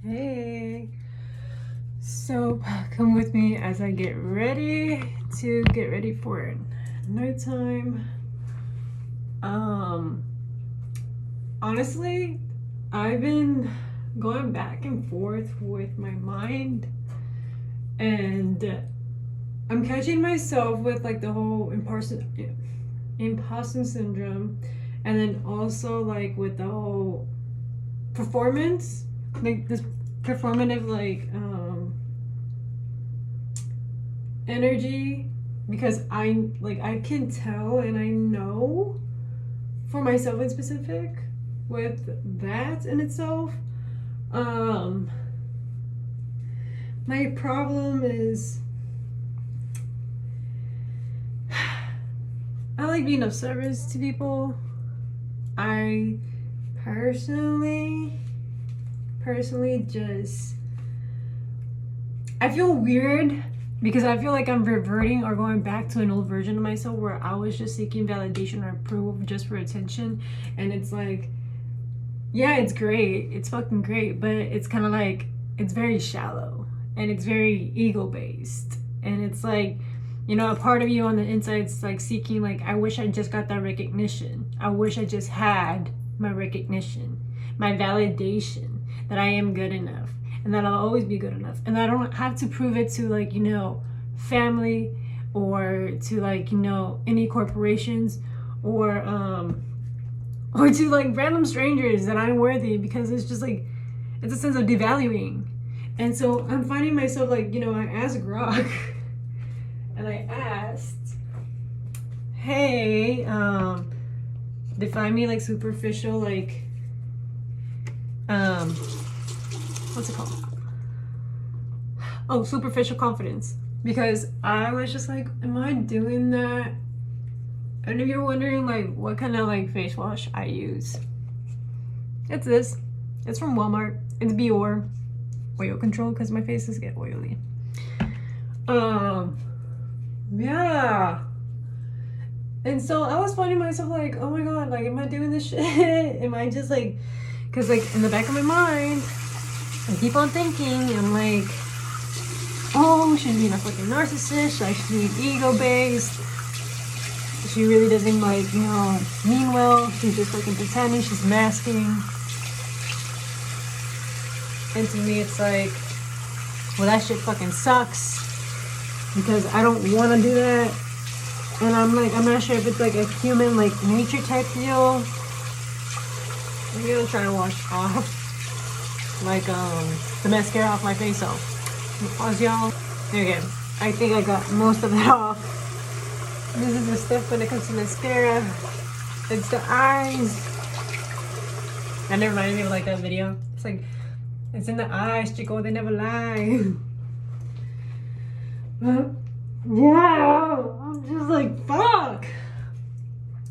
Hey, so come with me as I get ready for nighttime. Um, Honestly, I've been going back and forth with my mind, and I'm catching myself with like the whole imposter syndrome, and then also like with the whole performance, like this performative energy, because I can tell and I know for myself in specific with that in itself. um my problem is I like being of service to people. I personally just I feel weird because I feel like I'm reverting or going back to an old version of myself where I was just seeking validation or approval just for attention. And it's like, yeah, it's great. It's fucking great. But it's kind of like, it's very shallow and it's very ego based. And it's like, a part of you on the inside's like seeking, like, I wish I just got that recognition. I wish I just had my recognition, my validation that I am good enough and that I'll always be good enough. And I don't have to prove it to like, family or to like, any corporations or to like random strangers that I'm worthy, because it's just like, it's a sense of devaluing. And so I'm finding myself like, I asked Grok and I asked, hey, define me like superficial, like, what's it called? Oh, superficial confidence. Because I was just like, am I doing that? And if you're wondering like what kind of like face wash I use, it's this. It's from Walmart. It's Biore oil control because my faces get oily. Yeah. And so I was finding myself like, oh my god, like, am I doing this shit? Am I just like, because like in the back of my mind, I keep on thinking, I'm like, oh, she's being a fucking narcissist. Like, she's ego based. She really doesn't like, mean well. She's just fucking pretending. She's masking. And to me, it's like, well, that shit fucking sucks because I don't want to do that. And I'm like, I'm not sure if it's like a human like nature type deal. I'm gonna try to wash off like the mascara off my face. So pause, y'all. There you go. I think I got most of it off. This is the stuff when it comes to mascara. It's the eyes. That reminded me of like that video. It's like, it's in the eyes, Chico. They never lie. But yeah, I'm just like, fuck.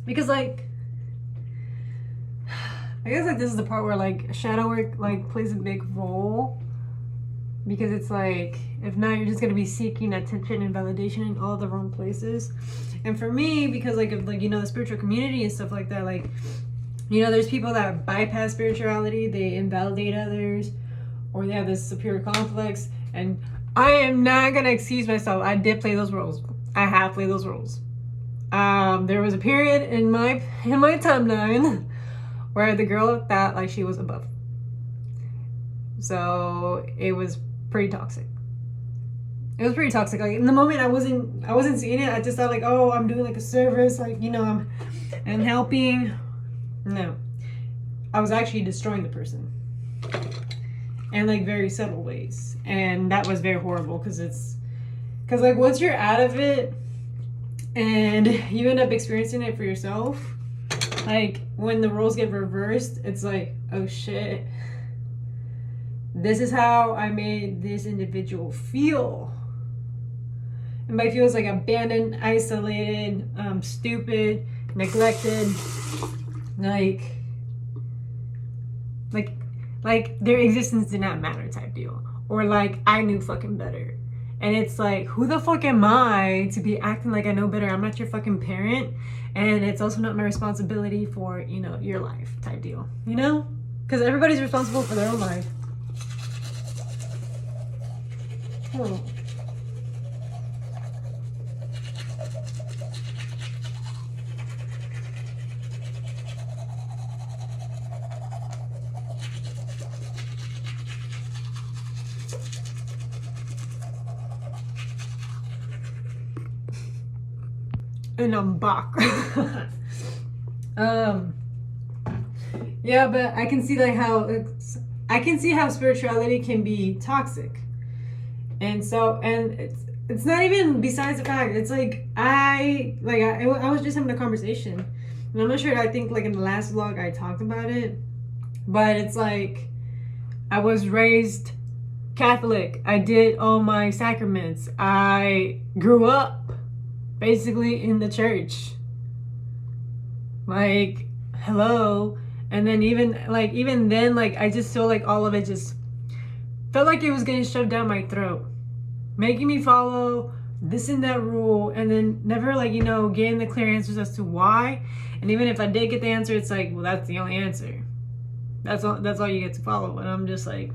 Because like, I guess like this is the part where like shadow work like plays a big role, because it's like, if not, you're just gonna be seeking attention and validation in all the wrong places. And for me, because like of like, the spiritual community and stuff like that, like, there's people that bypass spirituality, they invalidate others, or they have this superior complex. And I am not gonna excuse myself. I did play those roles. I have played those roles. There was a period in my timeline where the girl thought like she was above. So it was pretty toxic. It was pretty toxic. Like in the moment, I wasn't seeing it. I just thought like, oh, I'm doing like a service, like I'm helping. No, I was actually destroying the person, and like very subtle ways, and that was very horrible because like once you're out of it, and you end up experiencing it for yourself, like when the roles get reversed, it's like, oh shit, this is how I made this individual feel. And by feel is like abandoned, isolated, stupid, neglected, like their existence did not matter type deal. Or like, I knew fucking better. And it's like, who the fuck am I to be acting like I know better? I'm not your fucking parent. And it's also not my responsibility for, your life type deal. Because everybody's responsible for their own life. Huh. And I'm back. Yeah, but I can see like how I can see how spirituality can be toxic. And so, and it's not even besides the fact, it's like I was just having a conversation, and I'm not sure, I think like in the last vlog I talked about it, but it's like I was raised Catholic, I did all my sacraments, I grew up basically in the church, like, hello. And then even then, like, I just feel like all of it just felt like it was getting shoved down my throat, making me follow this and that rule, and then never, like, you know, getting the clear answers as to why. And even if I did get the answer, it's like, well, that's the only answer, that's all you get to follow. And I'm just like,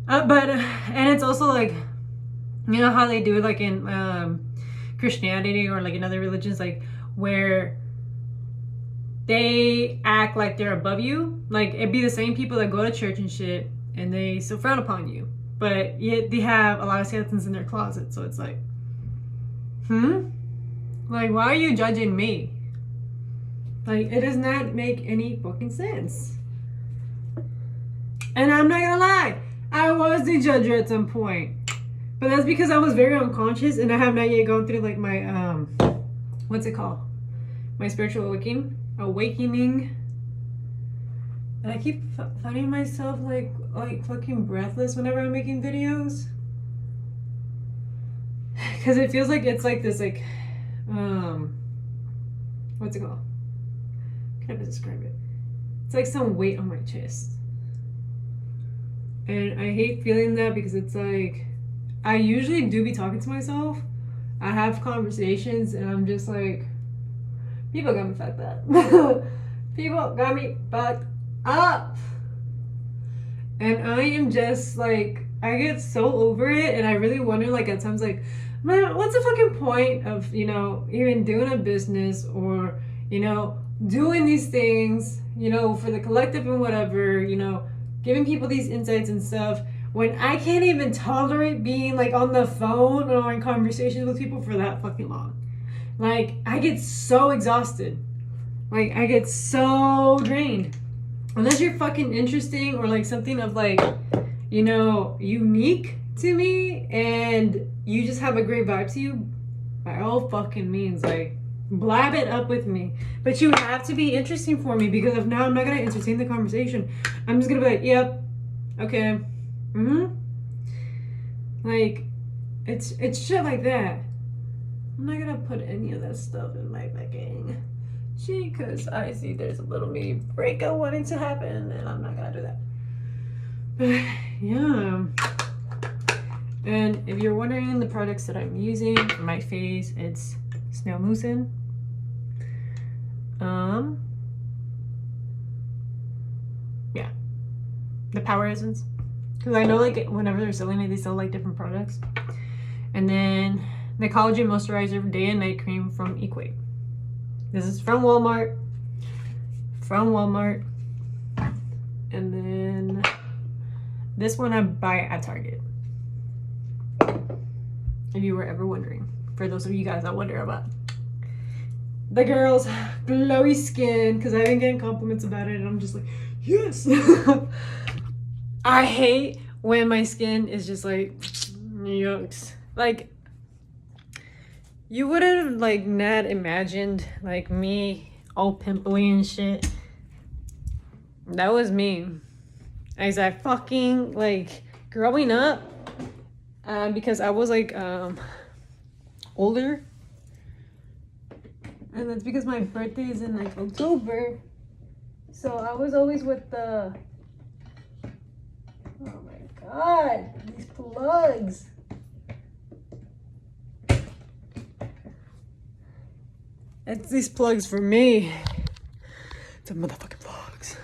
and it's also like, you know how they do it like in Christianity or like in other religions, like where they act like they're above you. Like, it'd be the same people that go to church and shit, and they still frown upon you, but yet they have a lot of skeletons in their closet. So it's like, like, why are you judging me? Like, it does not make any fucking sense. And I'm not gonna lie, I was the judger at some point, but that's because I was very unconscious, and I have not yet gone through like my what's it called, my spiritual awakening. And I keep finding myself like fucking breathless whenever I'm making videos, because it feels like it's like this, like, what's it called, can I describe it? It's like some weight on my chest, and I hate feeling that, because it's like, I usually do be talking to myself, I have conversations, and I'm just like, people got me fucked up. People got me fucked up. And I am just like, I get so over it, and I really wonder, like, at times, like, man, what's the fucking point of, you know, even doing a business, or, you know, doing these things, you know, for the collective and whatever, you know, giving people these insights and stuff, when I can't even tolerate being like on the phone or in conversations with people for that fucking long. Like, I get so exhausted. Like, I get so drained. Unless you're fucking interesting, or like something of like, you know, unique to me, and you just have a great vibe to you, by all fucking means, like, blab it up with me. But you have to be interesting for me, because if not, I'm not gonna entertain the conversation. I'm just gonna be like, yep, okay, like, it's shit like that. I'm not gonna put any of that stuff in my fucking sheet, because I see there's a little mini breakup wanting to happen, and I'm not gonna do that. Yeah. And if you're wondering the products that I'm using for my face, it's Snail Mucin. Yeah, the Power Essence, because I know like whenever they're selling it, they sell like different products. And then the Collagen Moisturizer Day and Night Cream from Equate. This is from Walmart. And then this one I buy at Target, if you were ever wondering. For those of you guys that wonder about the girl's glowy skin, because I've been getting compliments about it, and I'm just like, yes. I hate when my skin is just like, yucks. Like, you would have like not imagined like me all pimply and shit. That was me. As I fucking like growing up, because I was like older, and that's because my birthday is in like October. So I was always with the, oh my god, these plugs. It's these plugs for me. It's a motherfucking plugs.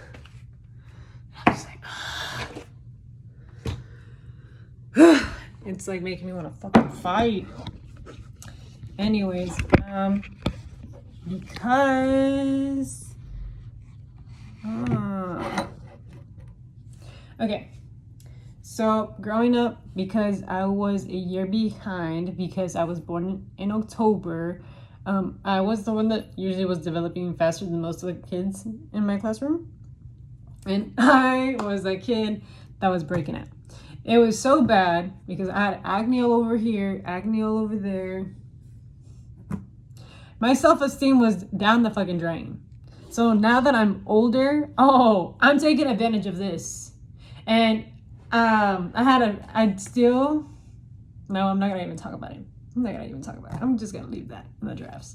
I'm just like, It's like making me want to fucking fight. Anyways, because okay, so growing up, because I was a year behind because I was born in October, I was the one that usually was developing faster than most of the kids in my classroom, and I was a kid that was breaking out. It was so bad because I had acne all over here, acne all over there. My self-esteem was down the fucking drain. So now that I'm older, I'm taking advantage of this. And no, I'm not gonna even talk about it. I'm just gonna leave that in the drafts.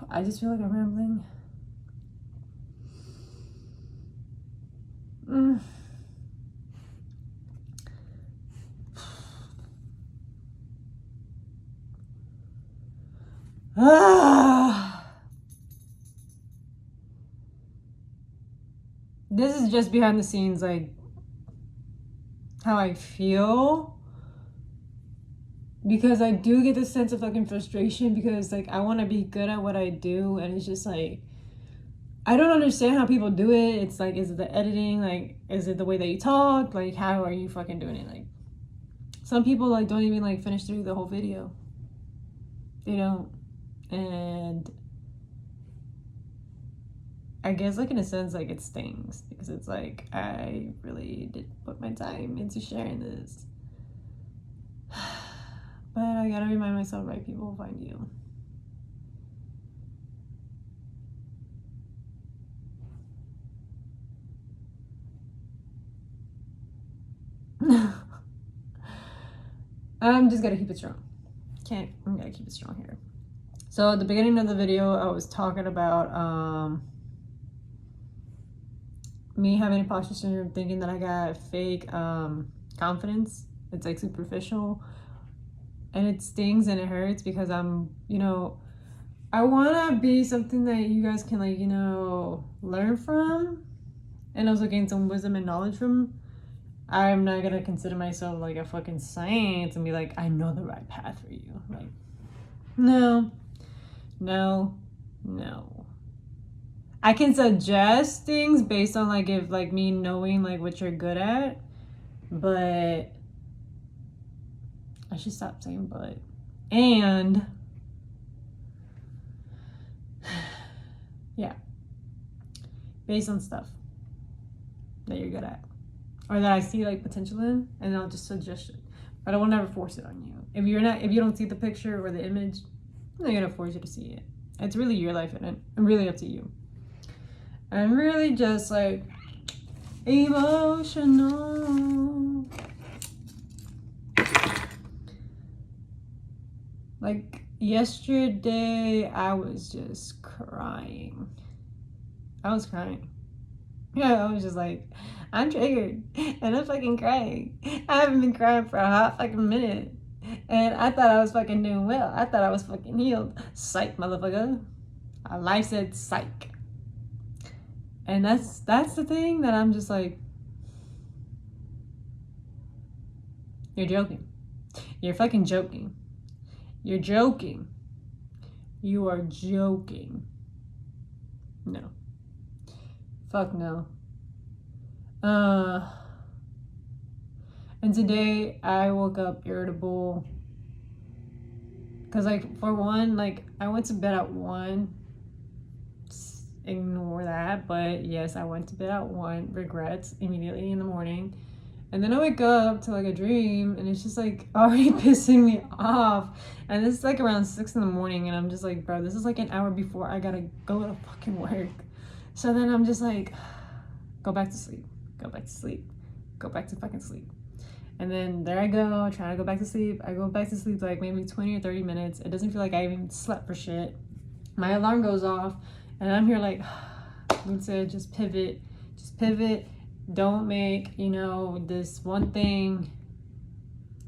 I just feel like I'm rambling. This is just behind the scenes, like how I feel, because I do get this sense of fucking frustration because like I want to be good at what I do, and it's just like I don't understand how people do it. It's like, is it the editing? Like, is it the way that you talk? Like, how are you fucking doing it? Like, some people like don't even like finish through the whole video. They don't. And I guess like in a sense like it stings because it's like I really did put my time into sharing this. But I gotta remind myself, right people will find you. I'm just gonna keep it strong. I'm gonna keep it strong here. So at the beginning of the video, I was talking about me having imposter syndrome, thinking that I got fake confidence. It's like superficial, and it stings and it hurts because I'm, I want to be something that you guys can like, learn from, and also gain some wisdom and knowledge from. I'm not gonna consider myself like a fucking saint and be like, I know the right path for you. Like, no. I can suggest things based on like if like me knowing like what you're good at, but I should stop saying but. And yeah, based on stuff that you're good at or that I see like potential in, and I'll just suggest it, but I will never force it on you. If you don't see the picture or the image, I'm not gonna force you to see it. It's really your life in it. I'm really up to you. I'm really just like emotional. Like yesterday, I was just crying. I was crying. Yeah, I was just like, I'm triggered and I'm fucking crying. I haven't been crying for a hot fucking minute. And I thought I was fucking doing well. I thought I was fucking healed. Psych, motherfucker. My life said psych. And that's the thing that I'm just like, you're joking. You're fucking joking. You're joking. You are joking. No. Fuck no. And today I woke up irritable. Cause like for one, like I went to bed at 1. Ignore that, but yes, I went to bed at 1. Regrets immediately in the morning. And then I wake up to like a dream, and it's just like already pissing me off. And this is like around 6 in the morning, and I'm just like, bro, this is like an hour before I gotta go to fucking work. So then I'm just like, go back to sleep, go back to sleep, go back to fucking sleep. And then there I go, trying to go back to sleep. I go back to sleep like maybe 20 or 30 minutes. It doesn't feel like I even slept for shit. My alarm goes off, and I'm here like, Lisa, just pivot. Don't make, this one thing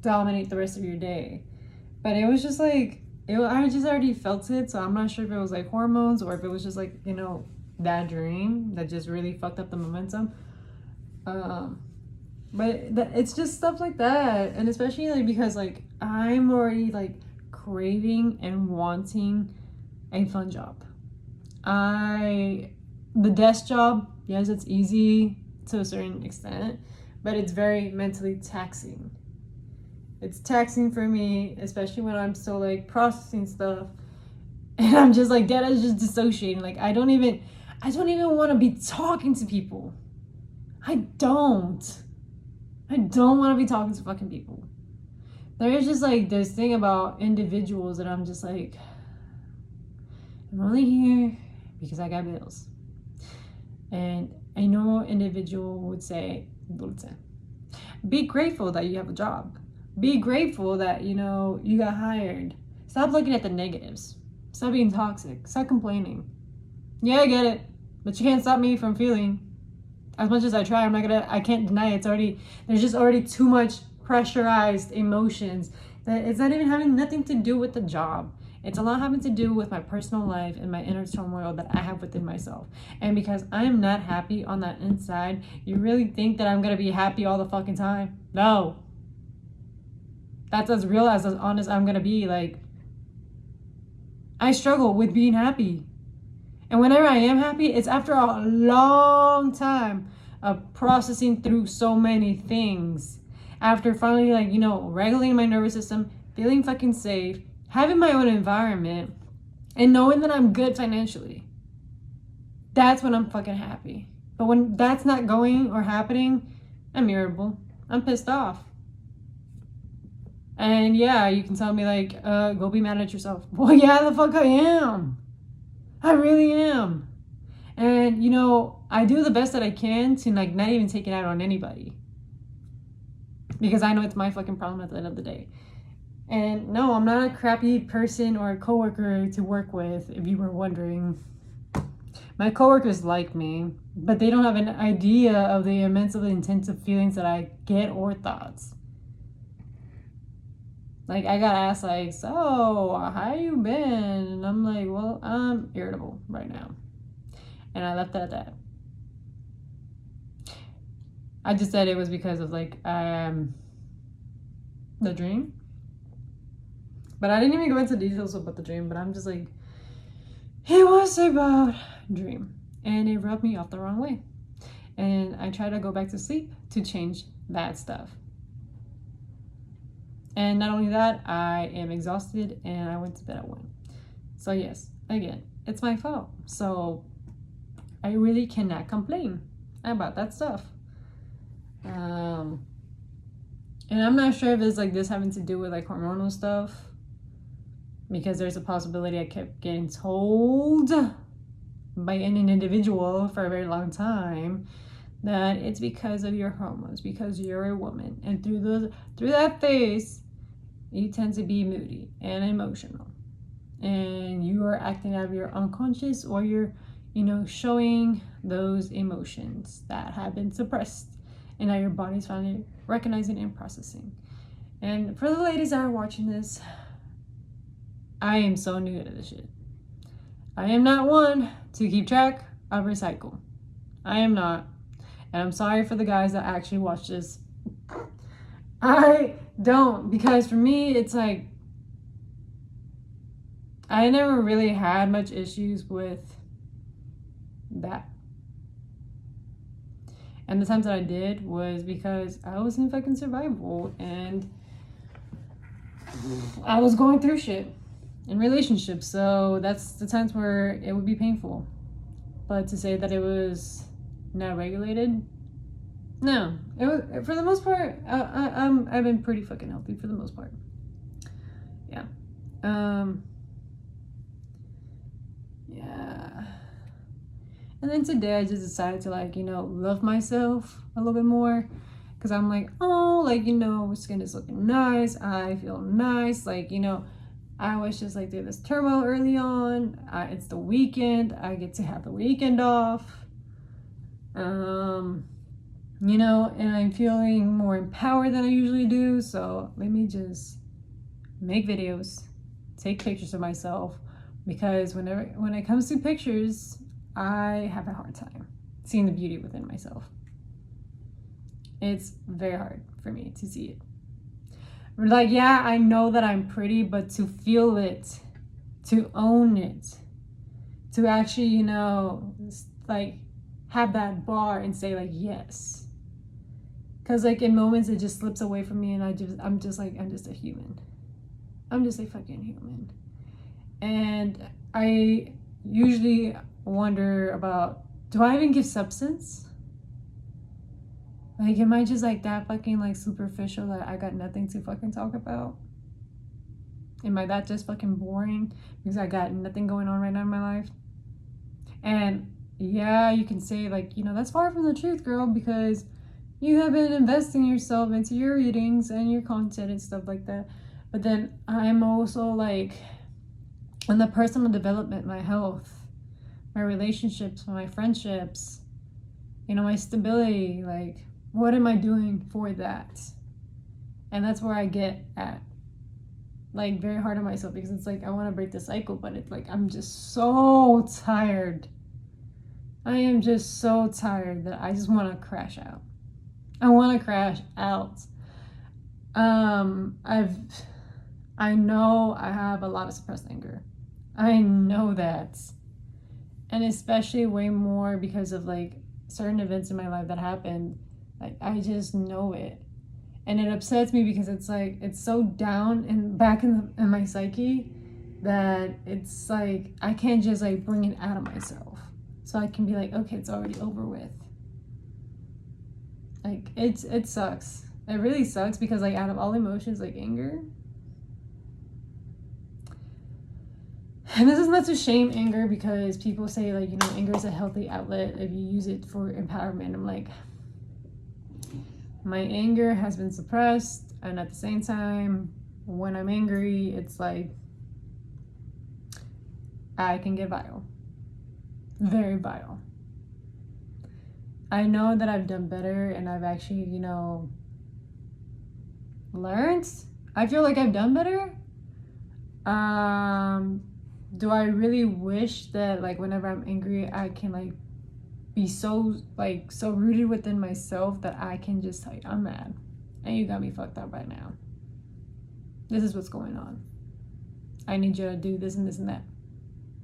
dominate the rest of your day. But it was just like, I just already felt it, so I'm not sure if it was like hormones or if it was just like, that dream that just really fucked up the momentum. But it's just stuff like that. And especially like because like I'm already like craving and wanting a fun job. The desk job, yes, it's easy to a certain extent, but it's very mentally taxing. It's taxing for me, especially when I'm still like processing stuff, and I'm just like dead as just dissociating. Like I don't even want to be talking to people. I don't want to be talking to fucking people. There is just like this thing about individuals that I'm just like, I'm only here because I got bills. And a normal individual would say, be grateful that you have a job. Be grateful that, you know, you got hired. Stop looking at the negatives. Stop being toxic. Stop complaining. Yeah, I get it. But you can't stop me from feeling. As much as I try, I can't deny it. There's just already too much pressurized emotions that it's not even having nothing to do with the job. It's a lot having to do with my personal life and my inner turmoil that I have within myself. And because I am not happy on that inside, you really think that I'm going to be happy all the fucking time? No. That's as real as honest I'm going to be. Like, I struggle with being happy. And whenever I am happy, it's after a long time of processing through so many things. After finally, like, you know, regulating my nervous system, feeling fucking safe, having my own environment, and knowing that I'm good financially. That's when I'm fucking happy. But when that's not going or happening, I'm irritable. I'm pissed off. And yeah, you can tell me like, go be mad at yourself. Well, yeah, the fuck I am. I really am. And, you know, I do the best that I can to like not even take it out on anybody. Because I know it's my fucking problem at the end of the day. And no, I'm not a crappy person or a coworker to work with, if you were wondering. My coworkers like me, but they don't have an idea of the immensely intensive feelings that I get or thoughts. Like, I got asked, like, so, how you been? And I'm like, well, I'm irritable right now. And I left it at that. I just said it was because of, like, the dream. But I didn't even go into details about the dream, but I'm just like, it was about dream. And it rubbed me off the wrong way. And I tried to go back to sleep to change that stuff. And not only that, I am exhausted and I went to bed at 1. So yes, again, it's my fault. So I really cannot complain about that stuff. And I'm not sure if it's like this having to do with like hormonal stuff, because there's a possibility I kept getting told by an individual for a very long time that it's because of your hormones, because you're a woman, and through that phase you tend to be moody and emotional, and you are acting out of your unconscious, or you're, you know, showing those emotions that have been suppressed, and now your body's finally recognizing and processing. And for the ladies that are watching this, I am so new to this shit. I am not one to keep track of recycle. I am not. And I'm sorry for the guys that actually watch this. I don't, because for me, it's like, I never really had much issues with that. And the times that I did was because I was in fucking survival and I was going through shit in relationships. So that's the times where it would be painful. But to say that it was not regulated, no. It was, for the most part, I've been pretty fucking healthy for the most part. Yeah. Yeah. And then today I just decided to, like, you know, love myself a little bit more. Because I'm like, oh, like, you know, skin is looking nice. I feel nice. Like, you know, I was just like through this turmoil early on. It's the weekend. I get to have the weekend off. You know, and I'm feeling more empowered than I usually do. So let me just make videos, take pictures of myself. Because when it comes to pictures, I have a hard time seeing the beauty within myself. It's very hard for me to see it. Like, yeah, I know that I'm pretty, but to feel it, to own it, to actually, you know, like have that bar and say like, yes. Cause like in moments it just slips away from me and I'm just a human. I'm just a fucking human. And I usually wonder about, do I even give substance? Like, am I just like that fucking like superficial that I got nothing to fucking talk about? Am I that just fucking boring because I got nothing going on right now in my life? And yeah, you can say like, you know, that's far from the truth, girl, because you have been investing yourself into your readings and your content and stuff like that. But then I'm also like on the personal development, my health, my relationships, my friendships, you know, my stability. Like, what am I doing for that? And that's where I get at, like, very hard on myself, because it's like I want to break the cycle, but it's like I'm just so tired. I am just so tired that I just want to crash out. I want to crash out. I know I have a lot of suppressed anger. I know that. And especially way more because of like certain events in my life that happened. Like, I just know it. And it upsets me because it's like, it's so down and back in my psyche that it's like, I can't just like bring it out of myself. So I can be like, okay, it's already over with. Like, it sucks. It really sucks because like out of all emotions, like anger. And this is not to shame anger, because people say like, you know, anger is a healthy outlet if you use it for empowerment. I'm like, my anger has been suppressed, and at the same time, when I'm angry, it's like I can get vile. Very vile. I know that I've done better and I've actually, you know, learned. I feel like I've done better. Do I really wish that like whenever I'm angry I can like be so rooted within myself that I can just like, I'm mad and you got me fucked up right now. This is what's going on. I need you to do this and this and that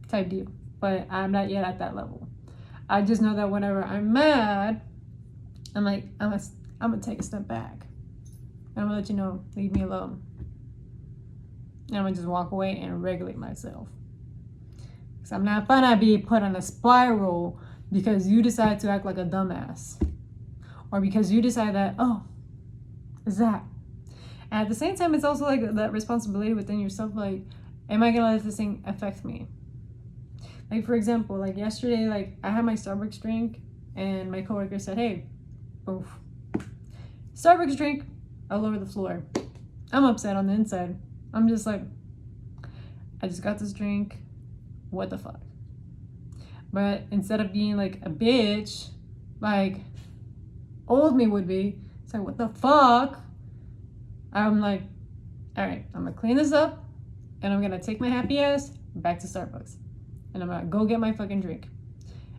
type deal. But I'm not yet at that level. I just know that whenever I'm mad, I'm like, I'm gonna take a step back. And I'm gonna let you know, leave me alone. And I'm gonna just walk away and regulate myself. Because I'm not gonna be put on a spiral because you decide to act like a dumbass. Or because you decide that, oh, is that? And at the same time, it's also like that responsibility within yourself. Like, am I gonna let this thing affect me? Like, for example, like yesterday, like I had my Starbucks drink and my coworker said, hey, oof, Starbucks drink all over the floor. I'm upset on the inside. I'm just like, I just got this drink. What the fuck? But instead of being like a bitch, like old me would be, it's like, what the fuck? I'm like, all right, I'm gonna clean this up and I'm gonna take my happy ass back to Starbucks. And I'm gonna go get my fucking drink.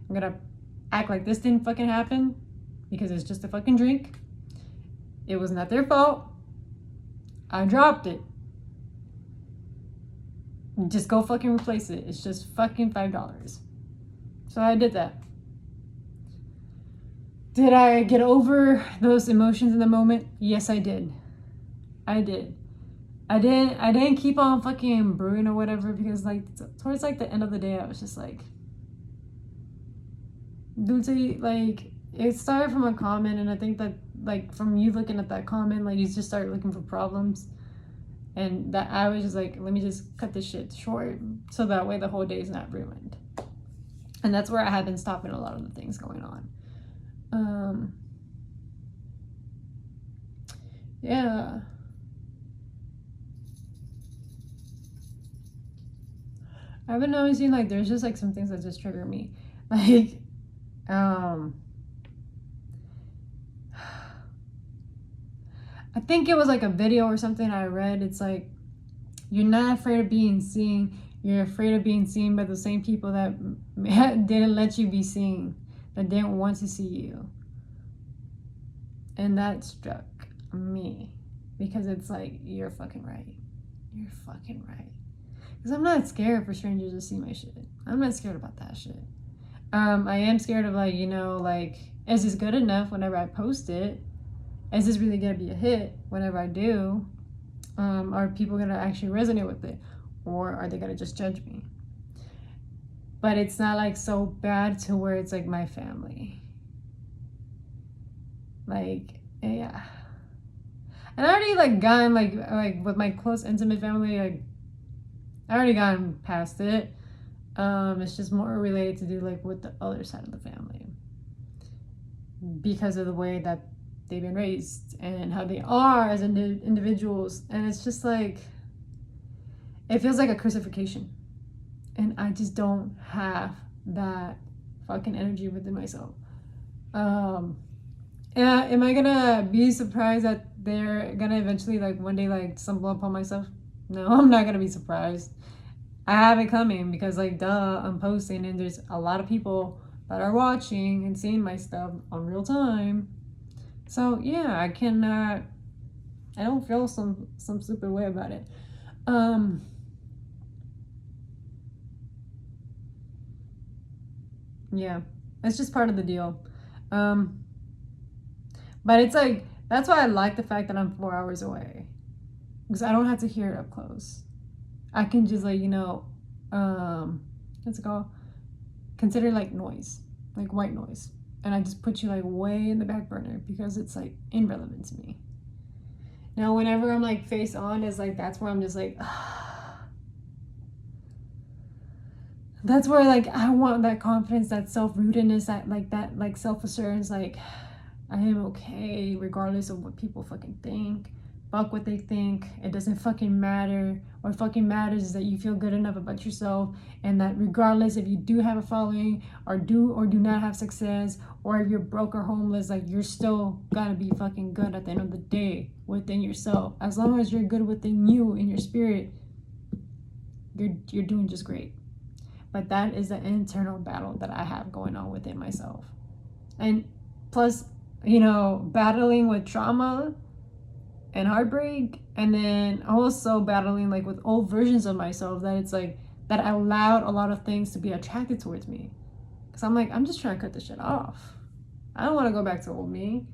I'm gonna act like this didn't fucking happen because it's just a fucking drink. It was not their fault. I dropped it. Just go fucking replace it. It's just fucking $5. So I did that. Did I get over those emotions in the moment? Yes, I did. I did. I didn't keep on fucking brewing or whatever, because like towards like the end of the day I was just like, dude, like it started from a comment, and I think that like from you looking at that comment, like you just started looking for problems, and that I was just like, let me just cut this shit short so that way the whole day is not ruined. And that's where I have been stopping a lot of the things going on. Yeah. I've been noticing like there's just like some things that just trigger me. Like, I think it was like a video or something I read. It's like, you're not afraid of being seen. You're afraid of being seen by the same people that didn't let you be seen, that didn't want to see you. And that struck me because it's like, you're fucking right. You're fucking right. Because I'm not scared for strangers to see my shit. I'm not scared about that shit. I am scared of like, like, is this good enough whenever I post it? Is this really gonna be a hit whenever I do? Are people gonna actually resonate with it? Or are they gonna just judge me? But it's not like so bad to where it's like my family. Like, yeah. And I already like gotten like with my close intimate family, like I already gotten past it. It's just more related to do like with the other side of the family. Because of the way that they've been raised and how they are as individuals. And it's just like, it feels like a crucifixion. And I just don't have that fucking energy within myself. Am I gonna be surprised that they're gonna eventually like one day like stumble upon myself? No, I'm not gonna be surprised. I have it coming because like duh, I'm posting and there's a lot of people that are watching and seeing my stuff on real time. So yeah, I don't feel some stupid way about it. Yeah, it's just part of the deal. But it's like, that's why I like the fact that I'm 4 hours away, because I don't have to hear it up close. I can just like, what's it called? Consider like noise, like white noise. And I just put you like way in the back burner because it's like irrelevant to me. Now, whenever I'm like face on, is like, that's where I'm just like, that's where like I want that confidence, that self-rootedness, that like self-assurance, like I am okay regardless of what people fucking think. Fuck what they think. It doesn't fucking matter. What fucking matters is that you feel good enough about yourself, and that regardless if you do have a following or do not have success, or if you're broke or homeless, like you're still gonna be fucking good at the end of the day within yourself. As long as you're good within you in your spirit, you're doing just great. But that is the internal battle that I have going on within myself. And plus, battling with trauma and heartbreak, and then also battling like with old versions of myself that it's like that I allowed a lot of things to be attracted towards me, because I'm like, I'm just trying to cut this shit off. I don't want to go back to old me.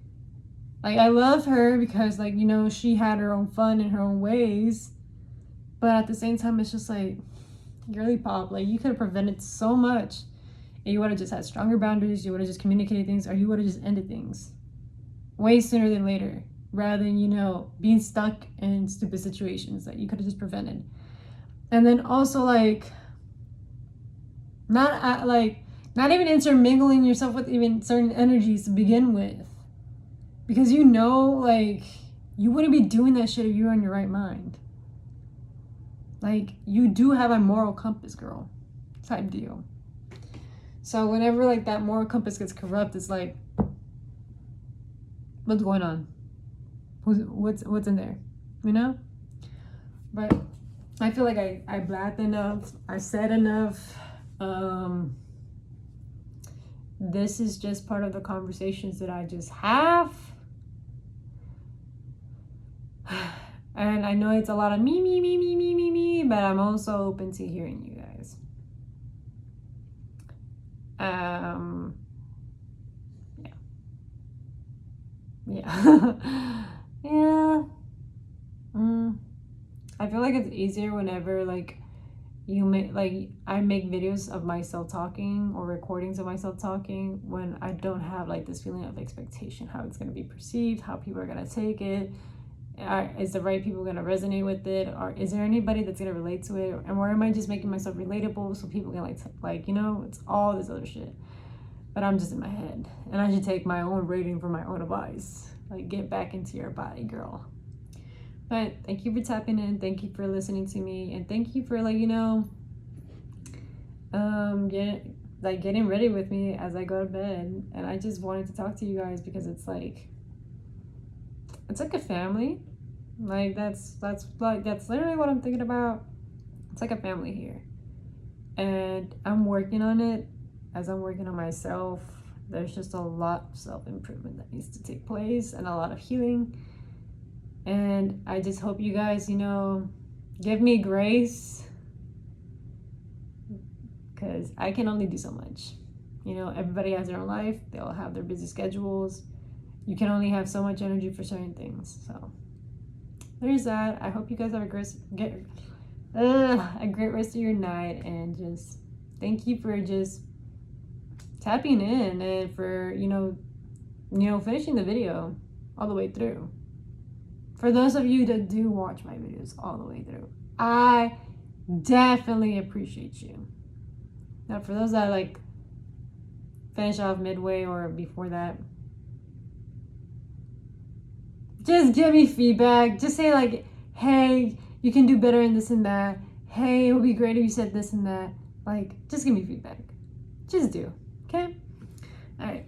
Like, I love her because like she had her own fun in her own ways, but at the same time it's just like, girly pop, like you could have prevented so much, and you would have just had stronger boundaries, you would have just communicated things, or you would have just ended things way sooner than later, rather than being stuck in stupid situations that you could have just prevented. And then also like not even intermingling yourself with even certain energies to begin with, because like you wouldn't be doing that shit if you were in your right mind. Like, you do have a moral compass, girl, type deal. So whenever like that moral compass gets corrupt, it's like, what's going on? What's in there? But I feel like I blabbed enough. I said enough. This is just part of the conversations that I just have. And I know it's a lot of me, but I'm also open to hearing you guys. Yeah. I feel like it's easier whenever like I make videos of myself talking or recordings of myself talking, when I don't have like this feeling of expectation, how it's going to be perceived, how people are going to take it. Is the right people going to resonate with it, or is there anybody that's going to relate to it, or am I just making myself relatable so people can it's all this other shit. But I'm just in my head, and I should take my own rating for my own advice. Like, get back into your body, girl. But thank you for tapping in, thank you for listening to me, and thank you for getting ready with me as I go to bed. And I just wanted to talk to you guys because it's like a family. Like that's literally what I'm thinking about. It's like a family here, and I'm working on it as I'm working on myself. There's just a lot of self-improvement that needs to take place and a lot of healing. And I just hope you guys, give me grace, because I can only do so much. Everybody has their own life. They all have their busy schedules. You can only have so much energy for certain things. So there's that. I hope you guys have a great rest of your night, and just thank you for just tapping in and for finishing the video all the way through. For those of you that do watch my videos all the way through, I definitely appreciate you. Now, for those that finish off midway or before that, just give me feedback. Just say hey, you can do better in this and that. Hey, it would be great if you said this and that. Just give me feedback. Just do. Okay? All right.